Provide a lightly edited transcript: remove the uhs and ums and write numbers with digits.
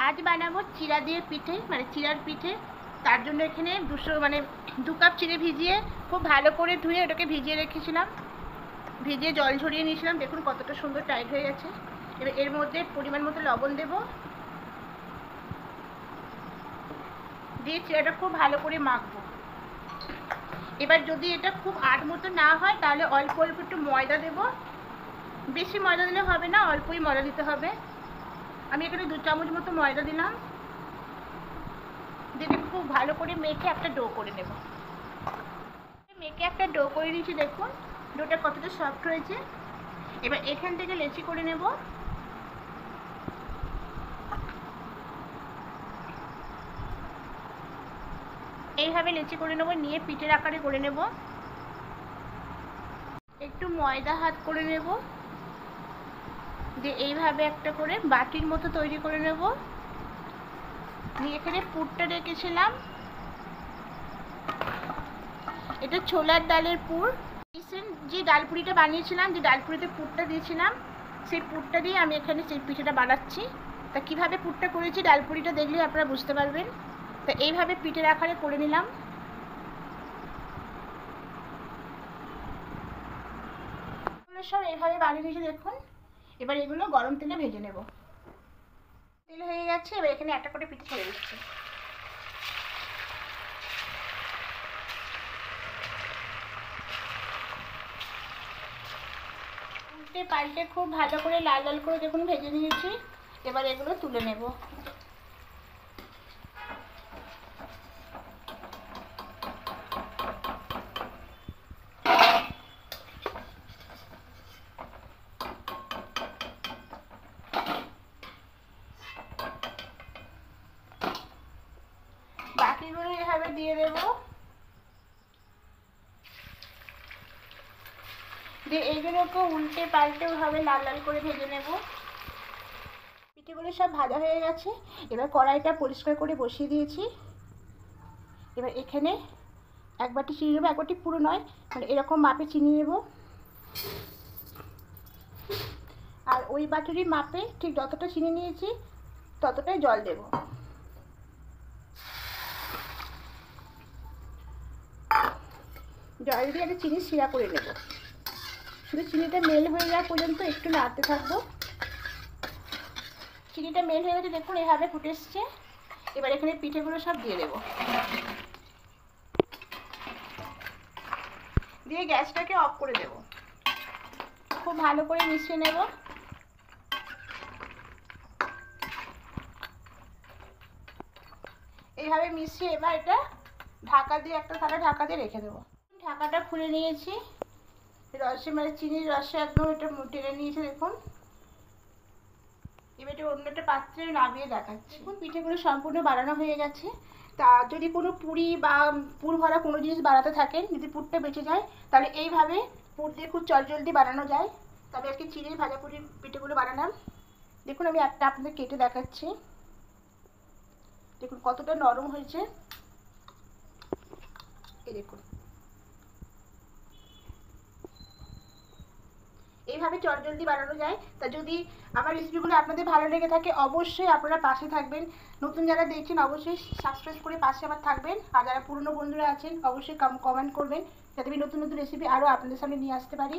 আজ বানাবো চিড়া দিয়ে পিঠে, মানে চিড়ার পিঠে। তার জন্য এখানে 2 কাপ চিড়ে ভিজিয়ে খুব ভালো করে ধুয়ে ওটাকে ভিজিয়ে রেখেছিলাম, ভিজিয়ে জল ঝরিয়ে নিয়েছিলাম। দেখুন কতটা সুন্দর টাইট হয়ে গেছে। এবার এর মধ্যে পরিমাণ মতো লবণ দেব, দিয়ে চিড়াটা খুব ভালো করে মাখবো। এবার যদি এটা খুব আট মতো না হয় তাহলে অল্প অল্প একটু ময়দা দেব, বেশি ময়দা দিলে হবে না, অল্পই ময়দা দিতে হবে। আমি এখানে 2 চামচ মতো ময়দা দিলাম, দিয়ে খুব ভালো করে মেখে একটা ডো করে নেব। মেখে একটা ডো করে নিয়েছি, দেখুন ডোটা কতটা সফট হয়েছে। এবার এখান থেকে লেচি করে নেব। এইভাবে লেচি করে নেব, নিয়ে পিঠের আকারে করে নেব। একটু ময়দা হাত করে নেব, দিয়ে এইভাবে একটা করে বাটির মতো তৈরি করে নেব। নিয়ে এখানে পুরটা রেখেছিলাম, এটা ছোলার ডালের পুর। যে ডালপুরিটা বানিয়েছিলাম, যে ডালপুরিতে পুরটা দিয়েছিলাম, সেই পুরটা দিয়ে আমি এখানে সেই পিঠেটা বানাচ্ছি। তা কীভাবে পুরটা করেছি ডালপুরিটা দেখলে আপনারা বুঝতে পারবেন। তা এইভাবে পিঠের আকারে করে নিলাম। এগুলো সব এইভাবে বানিয়ে নিয়েছি, দেখুন। এবার এগুলো গরম তেলে ভেজে নেব। তেল হয়ে গেছে, এবার এখানে একটা করে পিঠে ছেড়ে দিচ্ছি। উল্টে পাল্টে খুব ভালো করে লাল লাল করে দেখুন ভেজে নিয়েছি। এবার এগুলো তুলে নেব। বাকিগুলো এভাবে দিয়ে দেব, দিয়ে এইগুলোকে উল্টে পাল্টে ওইভাবে লাল লাল করে ভেজে নেব। পিঠেগুলো সব ভাজা হয়ে গেছে। এবার কড়াইটা পরিষ্কার করে বসিয়ে দিয়েছি। এবার এখানে 1 বাটি চিনি নেবো, 1 বাটি পুরো নয়, মানে এরকম মাপে চিনি নেব। আর ওই বাটিরই মাপে ঠিক যতটা চিনি নিয়েছি ততটাই জল দেব। জল দিয়ে একটা চিনি শিরা করে নেব। শুধু চিনিটা মেল হয়ে যাওয়া পর্যন্ত একটু নাড়তে থাকবো। চিনিটা মেল হয়ে গেছে, দেখুন এভাবে ফুটে এসছে। এবার এখানে পিঠেগুলো সব দিয়ে দেবো, দিয়ে গ্যাসটাকে অফ করে দেব। খুব ভালো করে মিশিয়ে নেব। এইভাবে মিশিয়ে এবার এটা ঢাকা দিয়ে, একটা থালা ঢাকা দিয়ে রেখে দেবো। ঢাকাটা খুলে নিয়েছি, রসে মানে চিনির রসে একদম এটা টেনে নিয়েছে, দেখুন। এবার এটা অন্য একটা পাত্রে নামিয়ে দেখাচ্ছি। দেখুন পিঠেগুলো সম্পূর্ণ বানানো হয়ে গেছে। তা যদি কোনো পুরি বা পুর ভরা কোনো জিনিস বানাতে থাকেন, যদি পুরটা বেঁচে যায়, তাহলে এইভাবে পুর দিয়ে খুব জলদি বানানো যায়। তবে আজকে চিনির ভাজা পুরির পিঠেগুলো বানালাম। দেখুন আমি একটা আপনাদের কেটে দেখাচ্ছি, দেখুন কতটা নরম হয়েছে। এই দেখুন, এইভাবে জলদি বানানো যায়। তা যদি আমার রেসিপিগুলো আপনাদের ভালো লেগে থাকে, অবশ্যই আপনারা পাশে থাকবেন। নতুন যারা দেখছেন অবশ্যই সাবস্ক্রাইব করে পাশে আমার থাকবেন। আর যারা পুরনো বন্ধুরা আছেন অবশ্যই কমেন্ট করবেন, যাতে আমি নতুন নতুন রেসিপি আরও আপনাদের সামনে নিয়ে আসতে পারি।